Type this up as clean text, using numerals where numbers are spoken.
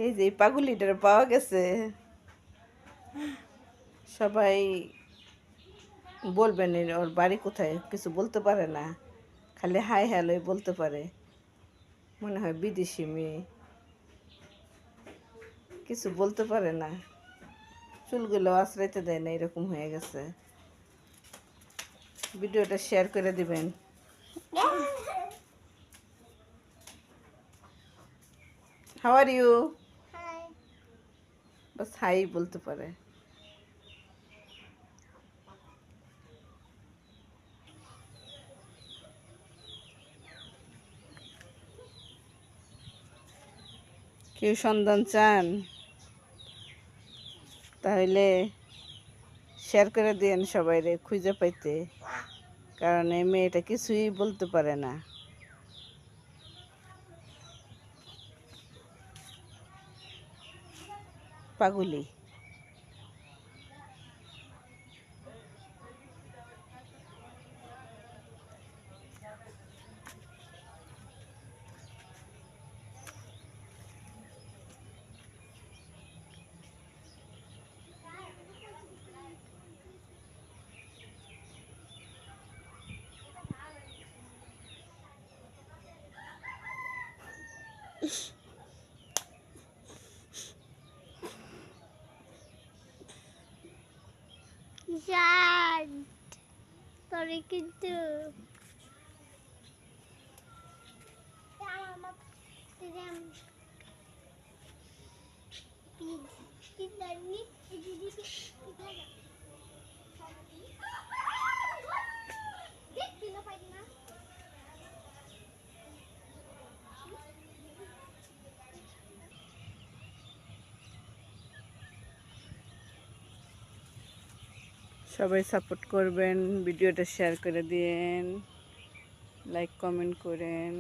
এই যে পাগুলিটার পাওয়া গেছে, সবাই বলবেন ওর বাড়ি কোথায়, কিছু বলতে পারে না, খালি হাই হ্যালোই বলতে পারে, মনে হয় বিদেশি মেয়ে, কিছু বলতে পারে না, চুলগুলো আশ্রাইতে দেয় না, এরকম হয়ে গেছে। ভিডিওটা শেয়ার করে দিবেন। How are you? বাস হাই বলতে পারে। কেউ সন্ধান চান তাহলে শেয়ার করে দিয়েন সবাইরে খুঁজে পাইতে, কারণ এই মেয়েটা কিছুই বলতে পারে না। পাগলি। Sorry কিন্তু সবাই সাপোর্ট করবেন, ভিডিওটা শেয়ার করে দিয়েন, লাইক কমেন্ট করেন।